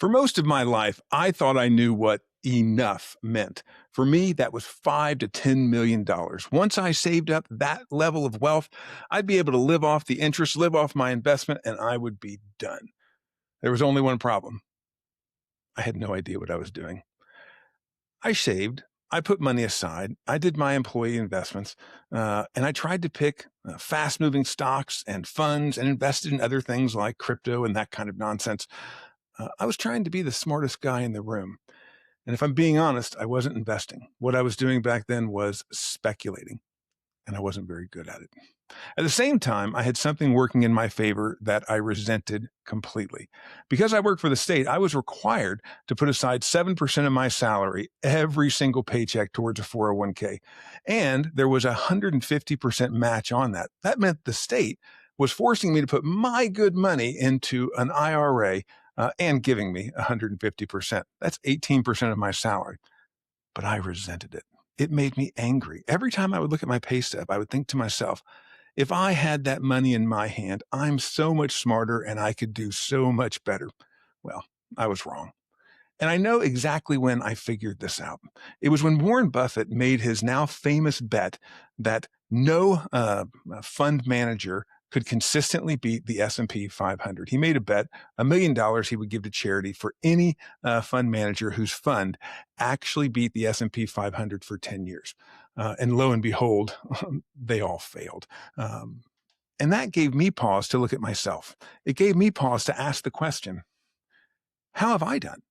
For most of my life, I thought I knew what enough meant. For me, that was 5 to 10 million dollars. Once I saved up that level of wealth, I'd be able to live off the interest, live off my investment, and I would be done. There was only one problem. I had no idea what I was doing. I saved. I put money aside. I did my employee investments, and I tried to pick fast moving stocks and funds and invested in other things like crypto and that kind of nonsense. I was trying to be the smartest guy in the room. And if I'm being honest, I wasn't investing. What I was doing back then was speculating, and I wasn't very good at it. At the same time, I had something working in my favor that I resented completely. Because I worked for the state, I was required to put aside 7% of my salary every single paycheck towards a 401k. And there was a 150% match on that. That meant the state was forcing me to put my good money into an IRA and giving me 150%. That's 18% of my salary. But I resented it. It made me angry. Every time I would look at my pay stub, I would think to myself, if I had that money in my hand, I'm so much smarter and I could do so much better. Well, I was wrong. And I know exactly when I figured this out. It was when Warren Buffett made his now famous bet that no fund manager could consistently beat the S&P 500. He made a bet, $1 million he would give to charity for any fund manager whose fund actually beat the S&P 500 for 10 years. And lo and behold, they all failed. And that gave me pause to look at myself. It gave me pause to ask the question, how have I done?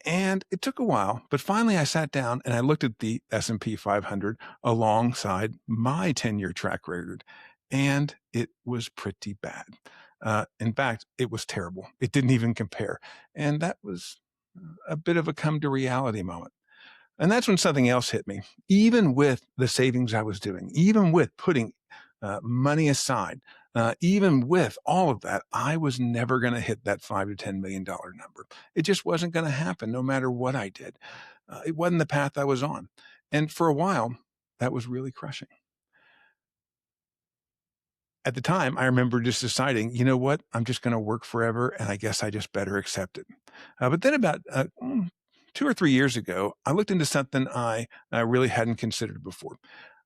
And it took a while, but finally I sat down and I looked at the S&P 500 alongside my 10-year track record, and it was pretty bad. In fact, it was terrible. It didn't even compare. And that was a bit of a come to reality moment. And that's when something else hit me. Even with the savings I was doing, even with putting money aside, even with all of that, I was never going to hit that $5 to 10 million number. It just wasn't going to happen no matter what I did. It wasn't the path I was on. And for a while, that was really crushing. At the time, I remember just deciding, you know what? I'm just going to work forever, and I guess I just better accept it. But then about 2 or 3 years ago, I looked into something I really hadn't considered before.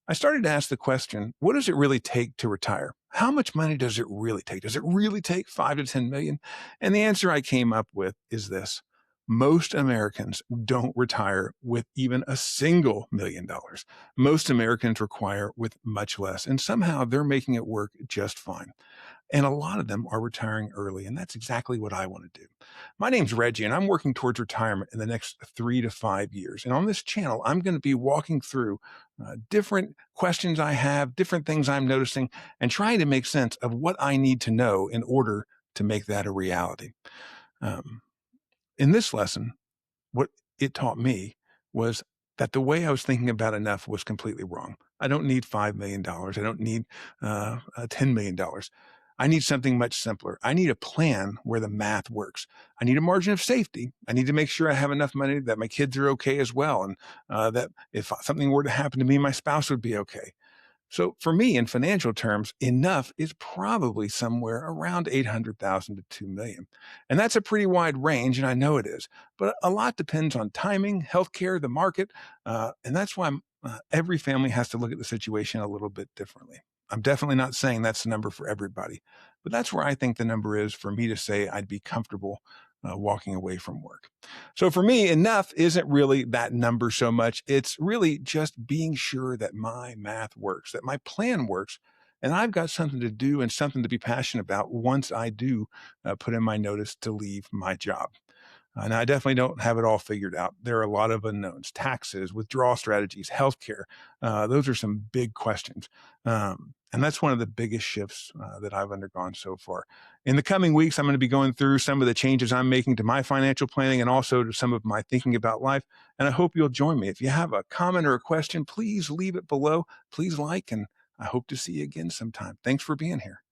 I started to ask the question, what does it really take to retire? How much money does it really take? Does it really take 5 to 10 million? And the answer I came up with is this. Most Americans don't retire with even a single $1 million. Most Americans retire with much less, and somehow they're making it work just fine. And a lot of them are retiring early, and that's exactly what I want to do. My name's Reggie, and I'm working towards retirement in the next 3 to 5 years. And on this channel, I'm going to be walking through different questions I have, different things I'm noticing, and trying to make sense of what I need to know in order to make that a reality. Um, in this lesson, what it taught me was that the way I was thinking about enough was completely wrong. I don't need $5 million. I don't need $10 million. I need something much simpler. I need a plan where the math works. I need a margin of safety. I need to make sure I have enough money that my kids are okay as well. And that if something were to happen to me, my spouse would be okay. So for me, in financial terms, enough is probably somewhere around 800,000 to 2 million. And that's a pretty wide range, and I know it is. But a lot depends on timing, healthcare, the market. And that's why every family has to look at the situation a little bit differently. I'm definitely not saying that's the number for everybody, but that's where I think the number is for me to say I'd be comfortable walking away from work. So for me, enough isn't really that number so much. It's really just being sure that my math works, that my plan works, and I've got something to do and something to be passionate about once I do put in my notice to leave my job. And I definitely don't have it all figured out. There are a lot of unknowns, taxes, withdrawal strategies, healthcare. Those are some big questions. And that's one of the biggest shifts that I've undergone so far. In the coming weeks, I'm going to be going through some of the changes I'm making to my financial planning and also to some of my thinking about life. And I hope you'll join me. If you have a comment or a question, please leave it below. Please like, and I hope to see you again sometime. Thanks for being here.